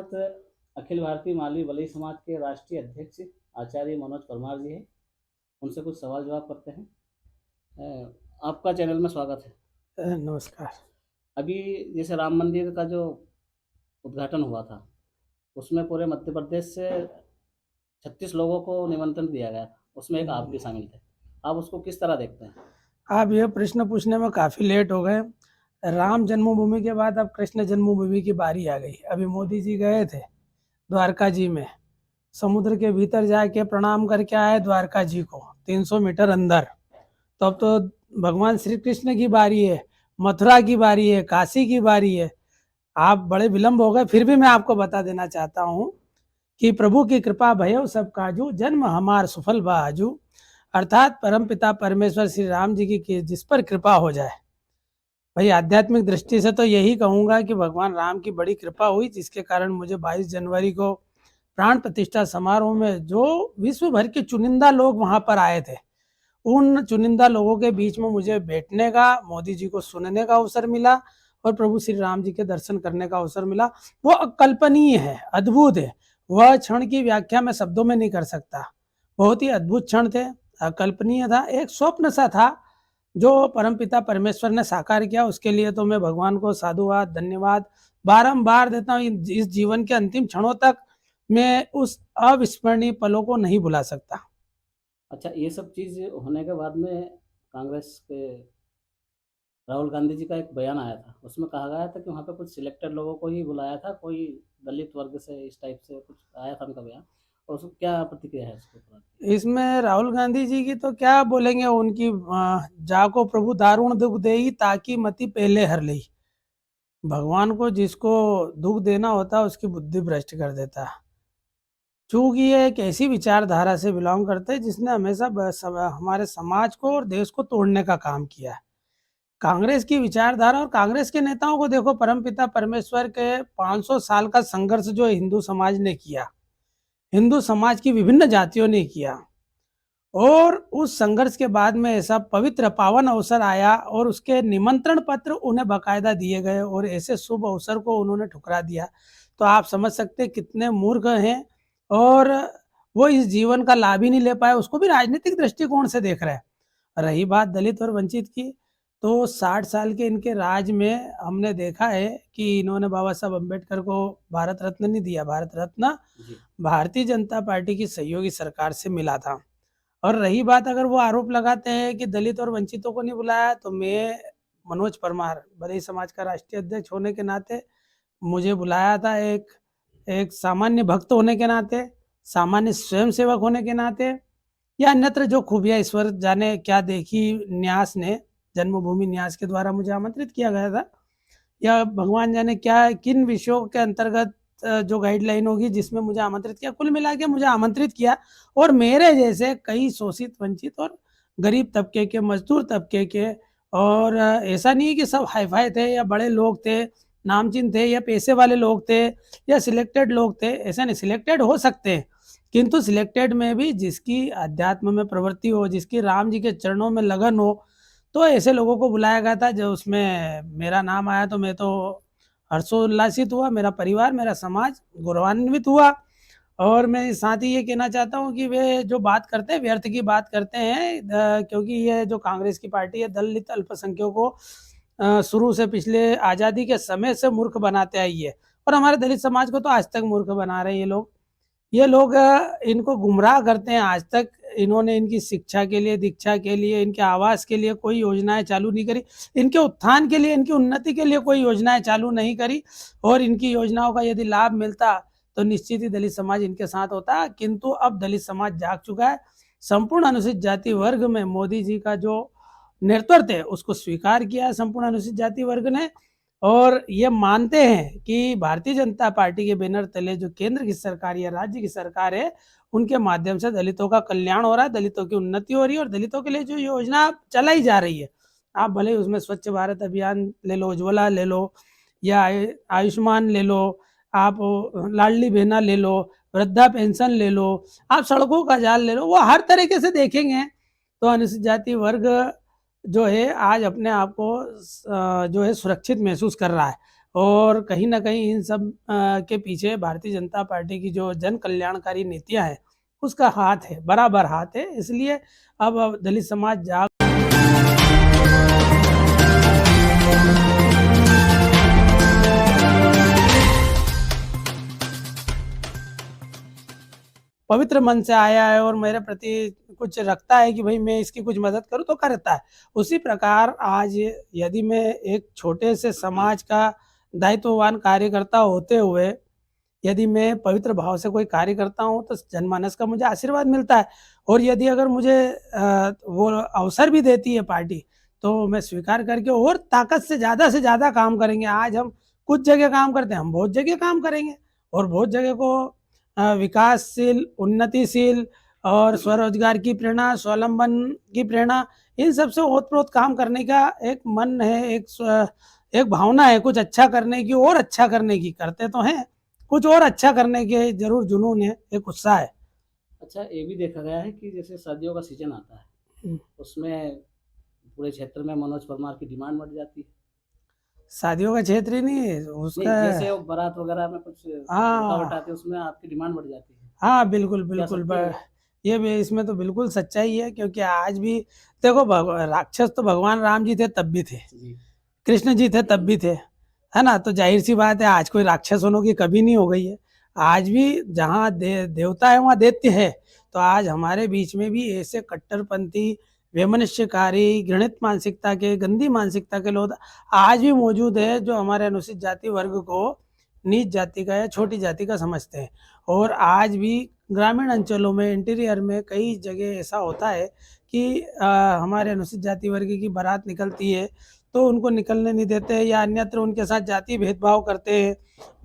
साथ अखिल भारतीय मालवी वली समाज के राष्ट्रीय अध्यक्ष आचार्य मनोज परमार जी हैं। उनसे कुछ सवाल जवाब करते हैं। आपका चैनल में स्वागत है। नमस्कार। अभी जैसे राम मंदिर का जो उद्घाटन हुआ था, उसमें पूरे मध्य प्रदेश से 36 लोगों को निमंत्रण दिया गया था, उसमें एक आप भी शामिल थे। आप उसको किस तरह देखते हैं? आप ये प्रश्न पूछने में काफ़ी लेट हो गए। राम जन्मभूमि के बाद अब कृष्ण जन्मभूमि की बारी आ गई। अभी मोदी जी गए थे द्वारका जी में, समुद्र के भीतर जाके प्रणाम करके आए द्वारका जी को 300 मीटर अंदर। तो अब तो भगवान श्री कृष्ण की बारी है, मथुरा की बारी है, काशी की बारी है। आप बड़े विलम्ब हो गए, फिर भी मैं आपको बता देना चाहता हूँ कि प्रभु की कृपा भयो सब काजू, जन्म हमार सुफल बाजू। अर्थात परमपिता परमेश्वर श्री राम जी की जिस पर कृपा हो जाए। भाई आध्यात्मिक दृष्टि से तो यही कहूँगा कि भगवान राम की बड़ी कृपा हुई, जिसके कारण मुझे 22 जनवरी को प्राण प्रतिष्ठा समारोह में जो विश्व भर के चुनिंदा लोग वहां पर आए थे, उन चुनिंदा लोगों के बीच में मुझे बैठने का, मोदी जी को सुनने का अवसर मिला और प्रभु श्री राम जी के दर्शन करने का अवसर मिला। वो अकल्पनीय है, अद्भुत है। वह क्षण की व्याख्या मैं शब्दों में नहीं कर सकता। बहुत ही अद्भुत क्षण थे, अकल्पनीय था, एक स्वप्न सा था जो परमपिता परमेश्वर ने साकार किया। उसके लिए तो मैं भगवान को साधुवाद, धन्यवाद बारंबार देता हूँ। इस जीवन के अंतिम क्षणों तक मैं उस अविस्मरणीय पलों को नहीं भुला सकता। अच्छा, ये सब चीज़ होने के बाद में कांग्रेस के राहुल गांधी जी का एक बयान आया था, उसमें कहा गया था कि वहाँ पे कुछ सिलेक्टेड लोगों को ही बुलाया था, कोई दलित वर्ग से, इस टाइप से कुछ आया था उनका बयान। और उसको क्या प्रतिक्रिया है उसके ऊपर? इसमें राहुल गांधी जी की तो क्या बोलेंगे, उनकी जाको प्रभु दारुण दुख देई ताकि मति पहले हर लई। भगवान को जिसको दुख देना होता है उसकी बुद्धि भ्रष्ट कर देता है। चूंकि ये एक ऐसी विचारधारा से बिलोंग करते हैं जिसने हमेशा हमारे समाज को और देश को तोड़ने का काम किया है। कांग्रेस की विचारधारा और कांग्रेस के नेताओं को देखो, परमपिता परमेश्वर के 500 साल का संघर्ष जो हिंदू समाज ने किया, हिंदू समाज की विभिन्न जातियों ने किया, और उस संघर्ष के बाद में ऐसा पवित्र पावन अवसर आया और उसके निमंत्रण पत्र उन्हें बकायदा दिए गए और ऐसे शुभ अवसर को उन्होंने ठुकरा दिया। तो आप समझ सकते कितने मूर्ख हैं, और वो इस जीवन का लाभ ही नहीं ले पाए, उसको भी राजनीतिक दृष्टिकोण से देख रहे हैं। रही बात दलित और वंचित की, तो 60 साल के इनके राज में हमने देखा है कि इन्होंने बाबा साहब अम्बेडकर को भारत रत्न नहीं दिया। भारत रत्न भारतीय जनता पार्टी की सहयोगी सरकार से मिला था। और रही बात, अगर वो आरोप लगाते हैं कि दलित और वंचितों को नहीं बुलाया, तो मैं मनोज परमार बरई समाज का राष्ट्रीय अध्यक्ष होने के नाते मुझे बुलाया था, एक सामान्य भक्त होने के नाते, सामान्य स्वयंसेवक होने के नाते, या अन्यत्र जो खूबियां ईश्वर जाने क्या देखी न्यास ने, जन्मभूमि न्यास के द्वारा मुझे आमंत्रित किया गया था, या भगवान जाने क्या किन विषयों के अंतर्गत जो गाइडलाइन होगी जिसमें मुझे आमंत्रित किया। कुल मिला के मुझे आमंत्रित किया, और मेरे जैसे कई शोषित, वंचित और गरीब तबके के, मजदूर तबके के, और ऐसा नहीं है कि सब हाईफाई थे या बड़े लोग थे, नामचीन थे या पैसे वाले लोग थे या सिलेक्टेड लोग थे। ऐसा नहीं, सिलेक्टेड हो सकते हैं, किंतु सिलेक्टेड में भी जिसकी अध्यात्म में प्रवृत्ति हो, जिसकी राम जी के चरणों में लगन हो, तो ऐसे लोगों को बुलाया गया था। जो उसमें मेरा नाम आया तो मैं तो हर्षोल्लासित हुआ, मेरा परिवार, मेरा समाज गौरवान्वित हुआ। और मैं साथ ही ये कहना चाहता हूँ कि वे जो बात करते हैं व्यर्थ की बात करते हैं, क्योंकि ये जो कांग्रेस की पार्टी है दलित अल्पसंख्यकों को शुरू से पिछले आज़ादी के समय से मूर्ख बनाते आई है, और हमारे दलित समाज को तो आज तक मूर्ख बना रहे हैं ये लोग इनको गुमराह करते हैं। आज तक इन्होंने इनकी शिक्षा के लिए, दीक्षा के लिए, इनके आवास के लिए कोई योजनाएं चालू नहीं करी, इनके उत्थान के लिए, इनकी उन्नति के लिए कोई योजनाएं चालू नहीं करी। और इनकी योजनाओं का यदि लाभ मिलता तो निश्चित ही दलित समाज इनके साथ होता, किंतु अब दलित समाज जाग चुका है। संपूर्ण अनुसूचित जाति वर्ग में मोदी जी का जो नेतृत्व है उसको स्वीकार किया संपूर्ण अनुसूचित जाति वर्ग ने, और ये मानते हैं कि भारतीय जनता पार्टी के बैनर तले जो केंद्र की सरकार या राज्य की सरकार है, उनके माध्यम से दलितों का कल्याण हो रहा है, दलितों की उन्नति हो रही है, और दलितों के लिए जो योजना चलाई जा रही है, आप भले उसमें स्वच्छ भारत अभियान ले लो, उज्ज्वला ले लो, या आयुष्मान ले लो, आप लाडली बहना ले लो, वृद्धा पेंशन ले लो, आप सड़कों का जाल ले लो, वो हर तरीके से देखेंगे तो अनुसूचित जाति वर्ग जो है आज अपने आप को जो है सुरक्षित महसूस कर रहा है। और कहीं ना कहीं इन सब के पीछे भारतीय जनता पार्टी की जो जन कल्याणकारी नीतियां हैं उसका हाथ है, बराबर हाथ है। इसलिए अब दलित समाज जाग पवित्र मन से आया है और मेरे प्रति कुछ रखता है कि भाई मैं इसकी कुछ मदद करूं तो करता है। उसी प्रकार आज यदि मैं एक छोटे से समाज का दायित्ववान कार्यकर्ता होते हुए यदि मैं पवित्र भाव से कोई कार्य करता हूं तो जनमानस का मुझे आशीर्वाद मिलता है। और यदि अगर मुझे वो अवसर भी देती है पार्टी तो मैं स्वीकार करके और ताकत से ज़्यादा काम करेंगे। आज हम कुछ जगह काम करते हैं, हम बहुत जगह काम करेंगे और बहुत जगह को विकासशील, उन्नतिशील और स्वरोजगार की प्रेरणा, स्वावलंबन की प्रेरणा, इन सबसे ओतप्रोत काम करने का एक मन है, एक भावना है कुछ अच्छा करने की और अच्छा करने की। करते तो हैं, कुछ और अच्छा करने के जरूर जुनून है, एक उत्साह है। अच्छा, ये भी देखा गया है कि जैसे सर्दियों का सीजन आता है उसमें पूरे क्षेत्र में मनोज परमार की डिमांड बढ़ जाती है। शादियों का क्षेत्र ही नहीं उसका, जैसे वो बारात वगैरह में कुछ रुकावट आती है उसमें आपकी डिमांड बढ़ जाती है। हाँ बिल्कुल ये भी इसमें तो बिल्कुल सच्चाई है, क्योंकि आज भी देखो राक्षस तो भगवान राम जी थे तब भी थे, कृष्ण जी थे तब भी थे, है ना। तो जाहिर सी बात है आज कोई राक्षस होने की कभी नहीं हो गई है। आज भी जहाँ देवता है वहाँ दैत्य है। तो आज हमारे बीच में भी ऐसे कट्टरपंथी, वैमनस्यकारी, घृणित मानसिकता के, गंदी मानसिकता के लोग आज भी मौजूद है जो हमारे अनुसूचित जाति वर्ग को नीच जाति का या छोटी जाति का समझते हैं। और आज भी ग्रामीण अंचलों में, इंटीरियर में कई जगह ऐसा होता है कि हमारे अनुसूचित जाति वर्ग की बारात निकलती है तो उनको निकलने नहीं देते या अन्यत्र उनके साथ जाति भेदभाव करते हैं,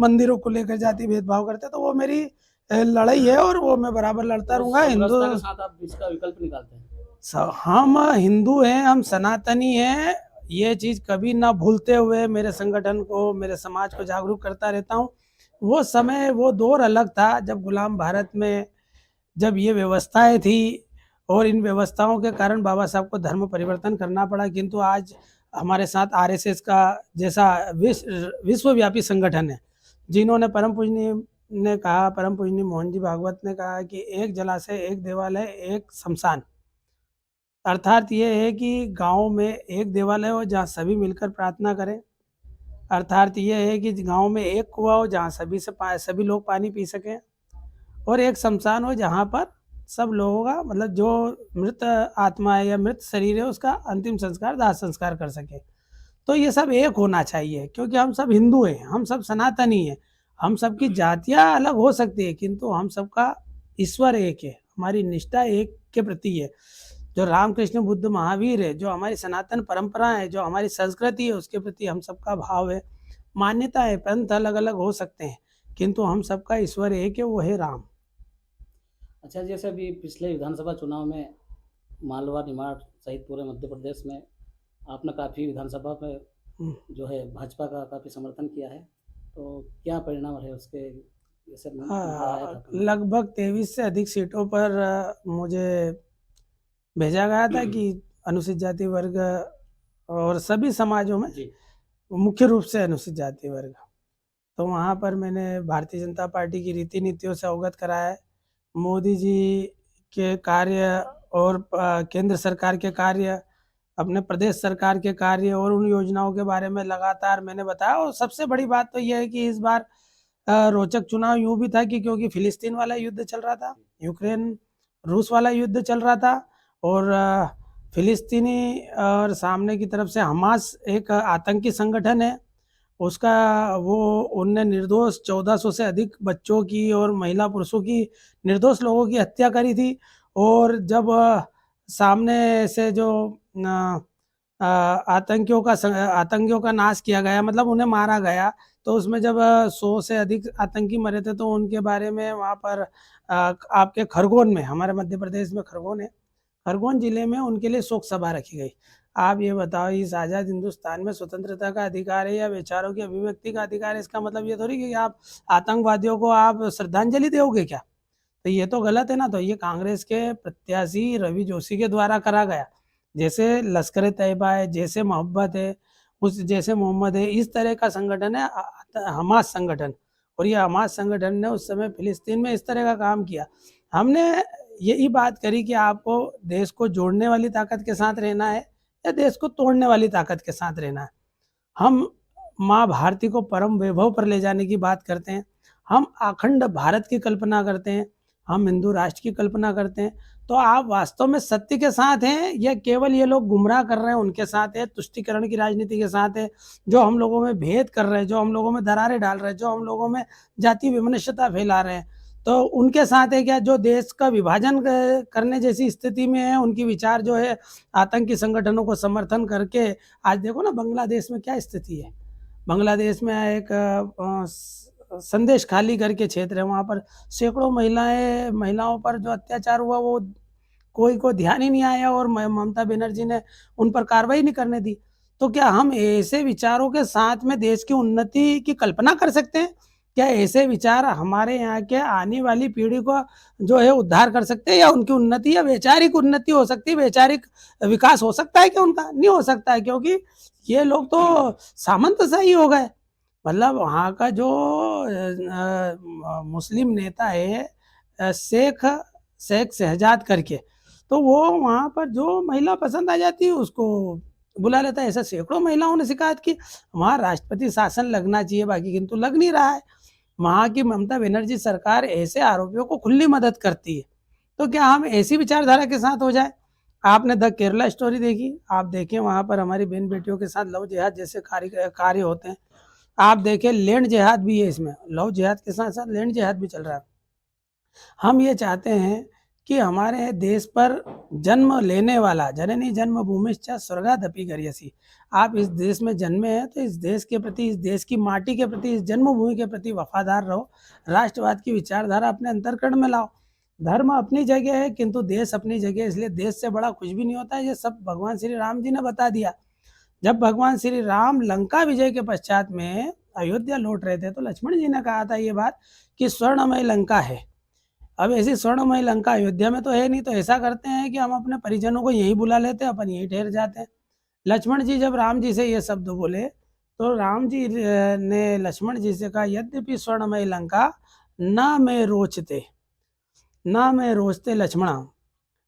मंदिरों को लेकर जाति भेदभाव करते हैं। तो वो मेरी लड़ाई है और वो मैं बराबर लड़ता रहूंगा। हिंदू के साथ आप इसका विकल्प निकालते हैं। हम हिंदू हैं, हम सनातनी हैं, ये चीज कभी ना भूलते हुए मेरे संगठन को, मेरे समाज को जागरूक करता रहता हूँ। वो समय, वो दौर अलग था जब गुलाम भारत में जब ये व्यवस्थाएं थी और इन व्यवस्थाओं के कारण बाबा साहब को धर्म परिवर्तन करना पड़ा। किंतु आज हमारे साथ आरएसएस का जैसा विश्वव्यापी संगठन है, जिन्होंने परम पूजनीय ने कहा, परम पूजनीय मोहन जी भागवत ने कहा कि एक जलाशय, एक देवालय, एक शमशान। अर्थात ये है कि गांव में एक देवालय हो जहाँ सभी मिलकर प्रार्थना करें। अर्थात ये है कि गांव में एक कुआं हो जहाँ सभी लोग पानी पी सकें, और एक शमशान हो जहाँ पर सब लोगों का, मतलब जो मृत आत्मा है या मृत शरीर है उसका अंतिम संस्कार, दाह संस्कार कर सके। तो ये सब एक होना चाहिए, क्योंकि हम सब हिंदू हैं, हम सब सनातनी हैं। हम सबकी जातियाँ अलग हो सकती है किंतु हम सबका ईश्वर एक है, हमारी निष्ठा एक के प्रति है। जो रामकृष्ण बुद्ध महावीर है, जो हमारी सनातन परंपरा है, जो हमारी संस्कृति है, उसके प्रति हम सबका भाव है। मान्यता है, पंथ अलग अलग हो सकते हैं किंतु हम सबका ईश्वर एक है, वो है राम। अच्छा, जैसे अभी पिछले विधानसभा चुनाव में मालवा, निमाड़ सहित पूरे मध्य प्रदेश में आपने काफ़ी विधानसभा में जो है भाजपा का काफ़ी समर्थन किया है, तो क्या परिणाम रहे उसके? लगभग 23 से अधिक सीटों पर मुझे भेजा गया था कि अनुसूचित जाति वर्ग और सभी समाजों में, मुख्य रूप से अनुसूचित जाति वर्ग, तो वहाँ पर मैंने भारतीय जनता पार्टी की रीति नीतियों से अवगत कराया है। मोदी जी के कार्य और केंद्र सरकार के कार्य, अपने प्रदेश सरकार के कार्य और उन योजनाओं के बारे में लगातार मैंने बताया। और सबसे बड़ी बात तो यह है कि इस बार रोचक चुनाव यूं भी था कि क्योंकि फिलिस्तीन वाला युद्ध चल रहा था, यूक्रेन रूस वाला युद्ध चल रहा था, और फिलिस्तीनी और सामने की तरफ से हमास एक आतंकी संगठन है, उसका उनने निर्दोष 1400 से अधिक बच्चों की और महिला पुरुषों की, निर्दोष लोगों की हत्या करी थी। और जब सामने से जो आतंकियों का नाश किया गया, मतलब उन्हें मारा गया, तो उसमें जब 100 से अधिक आतंकी मरे थे तो उनके बारे में वहाँ पर आपके खरगोन में, हमारे मध्य प्रदेश में खरगोन है, खरगोन जिले में उनके लिए शोक सभा रखी गई। आप ये बताओ, इस आज़ाद हिंदुस्तान में स्वतंत्रता का अधिकार है या विचारों की अभिव्यक्ति का अधिकार है? इसका मतलब ये थोड़ी कि आप आतंकवादियों को आप श्रद्धांजलि दोगे क्या? तो ये तो गलत है ना। तो ये कांग्रेस के प्रत्याशी रवि जोशी के द्वारा करा गया। जैसे लश्कर-ए-तैयबा है, जैसे मोहब्बत है, उस जैसे मोहम्मद है, इस तरह का संगठन है हमास संगठन। और ये हमास संगठन ने उस समय फिलिस्तीन में इस तरह का काम किया। हमने यही बात करी कि आपको देश को जोड़ने वाली ताकत के साथ रहना है या देश को तोड़ने वाली ताकत के साथ रहना है। हम माँ भारती को परम वैभव पर ले जाने की बात करते हैं, हम अखंड भारत की कल्पना करते हैं, हम हिंदू राष्ट्र की कल्पना करते हैं। तो आप वास्तव में सत्य के साथ हैं या केवल ये लोग गुमराह कर रहे हैं उनके साथ है, तुष्टीकरण की राजनीति के साथ है, जो हम लोगों में भेद कर रहे हैं, जो हम लोगों में दरारें डाल रहे हैं, जो हम लोगों में जाति विमनस्यता फैला रहे हैं, तो उनके साथ है क्या? जो देश का विभाजन करने जैसी स्थिति में है, उनकी विचार जो है आतंकी संगठनों को समर्थन करके, आज देखो ना बांग्लादेश में क्या स्थिति है। बांग्लादेश में एक संदेश खाली करके क्षेत्र है, वहाँ पर सैकड़ों महिलाओं पर जो अत्याचार हुआ वो कोई को ध्यान ही नहीं आया और ममता बनर्जी ने उन पर कार्रवाई नहीं करने दी। तो क्या हम ऐसे विचारों के साथ में देश की उन्नति की कल्पना कर सकते हैं? क्या ऐसे विचार हमारे यहाँ के आने वाली पीढ़ी को जो है उद्धार कर सकते हैं, या उनकी उन्नति या वैचारिक उन्नति हो सकती है, वैचारिक विकास हो सकता है क्या उनका? नहीं हो सकता है, क्योंकि ये लोग तो सामंतशाही हो गए। मतलब वहाँ का जो मुस्लिम नेता है शेख शहजाद करके, तो वो वहाँ पर जो महिला पसंद आ जाती है उसको बुला लेता है। ऐसा सैकड़ों महिलाओं ने शिकायत की। वहाँ राष्ट्रपति शासन लगना चाहिए बाकी, किंतु लग नहीं रहा है। वहाँ की ममता बनर्जी सरकार ऐसे आरोपियों को खुली मदद करती है। तो क्या हम ऐसी विचारधारा के साथ हो जाए? आपने द केरला स्टोरी देखी, आप देखें वहाँ पर हमारी बहन बेटियों के साथ लव जिहाद जैसे कार्य होते हैं। आप देखें लैंड जिहाद भी है इसमें, लव जिहाद के साथ साथ लैंड जिहाद भी चल रहा है। हम ये चाहते हैं कि हमारे देश पर जन्म लेने वाला, जननी जन्मभूमिश्च स्वर्गादपि गरीयसी, आप इस देश में जन्मे हैं तो इस देश के प्रति, इस देश की माटी के प्रति, इस जन्मभूमि के प्रति वफादार रहो। राष्ट्रवाद की विचारधारा अपने अंतर्करण में लाओ। धर्म अपनी जगह है किंतु देश अपनी जगह है, इसलिए देश से बड़ा कुछ भी नहीं होता है। ये सब भगवान श्री राम जी ने बता दिया। जब भगवान श्री राम लंका विजय के पश्चात में अयोध्या लौट रहे थे तो लक्ष्मण जी ने कहा था ये बात कि स्वर्णमय लंका है। अब ऐसी स्वर्णमय लंका अयोध्या में तो है नहीं, तो ऐसा करते हैं कि हम अपने परिजनों को यहीं बुला लेते हैं, अपन यहीं ठहर जाते हैं। लक्ष्मण जी जब राम जी से ये शब्द बोले तो राम जी ने लक्ष्मण जी से कहा यद्यपि स्वर्णमय लंका न मैं रोचते लक्ष्मणा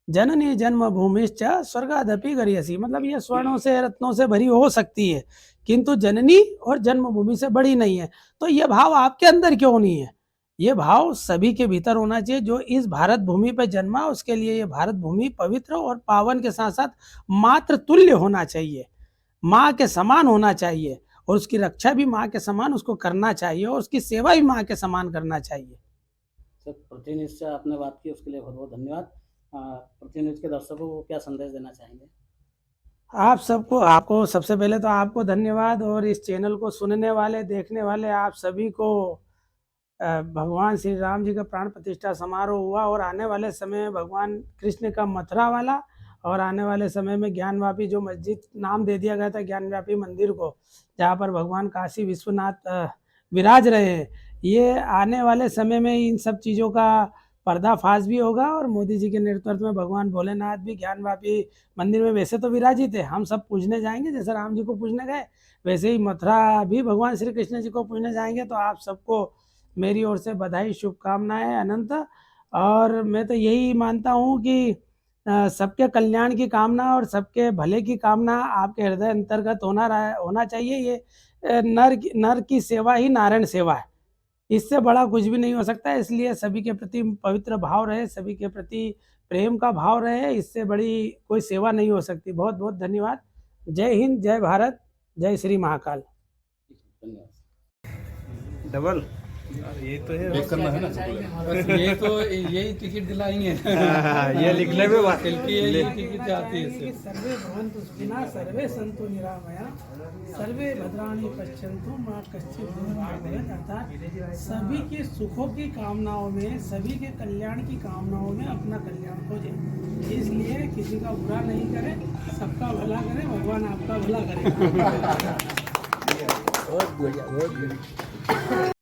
जननी जन्मभूमिश्च स्वर्गादपि गरीयसी, मतलब ये स्वर्णों से रत्नों से भरी हो सकती है किंतु जननी और जन्मभूमि से बड़ी नहीं है। तो ये भाव आपके अंदर क्यों नहीं है? ये भाव सभी के भीतर होना चाहिए। जो इस भारत भूमि पर जन्मा उसके लिए ये भारत भूमि पवित्र और पावन के साथ साथ मातृ तुल्य होना चाहिए, माँ के समान होना चाहिए, और उसकी रक्षा भी माँ के समान उसको करना चाहिए, और उसकी सेवा भी माँ के समान करना चाहिए। सर, पृथ्वी न्यूज़ से आपने बात की उसके लिए बहुत बहुत धन्यवाद। पृथ्वी न्यूज़ के दर्शकों को क्या संदेश देना चाहेंगे? आपको सबसे पहले तो आपको धन्यवाद, और इस चैनल को सुनने वाले, देखने वाले आप सभी को भगवान श्री राम जी का प्राण प्रतिष्ठा समारोह हुआ, और आने वाले समय में भगवान कृष्ण का मथुरा वाला, और आने वाले समय में ज्ञानवापी, जो मस्जिद नाम दे दिया गया था ज्ञानवापी मंदिर को, जहाँ पर भगवान काशी विश्वनाथ विराज रहे हैं, ये आने वाले समय में इन सब चीज़ों का पर्दाफाश भी होगा। और मोदी जी के नेतृत्व में भगवान भोलेनाथ भी ज्ञानवापी मंदिर में वैसे तो विराजित है, हम सब पूजने जाएंगे, जैसे राम जी को पूजने गए वैसे ही मथुरा भी भगवान श्री कृष्ण जी को पूजने जाएंगे। तो आप सबको मेरी ओर से बधाई, शुभकामनाएं अनंत। और मैं तो यही मानता हूँ कि सबके कल्याण की कामना और सबके भले की कामना आपके हृदय अंतर्गत होना चाहिए। ये नर की सेवा ही नारायण सेवा है, इससे बड़ा कुछ भी नहीं हो सकता। इसलिए सभी के प्रति पवित्र भाव रहे, सभी के प्रति प्रेम का भाव रहे, इससे बड़ी कोई सेवा नहीं हो सकती। बहुत बहुत धन्यवाद। जय हिंद, जय भारत, जय श्री महाकाल। धन्यवाद। डबल ये तो है, एक करना है ना, बस ये तो यही टिकट दिलाएंगे। ये लिखने में बात यही टिकट आती है इससे। सर्वे भवन्तु सुखिनः, सर्वे सन्तु निरामया, सर्वे भद्राणि पश्यन्तु मा कश्चित् दुःखं भवेत्। अर्थात सभी के सुखों की कामनाओं में, सभी के कल्याण की कामनाओं में अपना कल्याण हो जाए। इसलिए किसी का बुरा नहीं करें, सबका भला करें, भगवान आपका भला करेगा। बहुत बढ़िया, बहुत बढ़िया।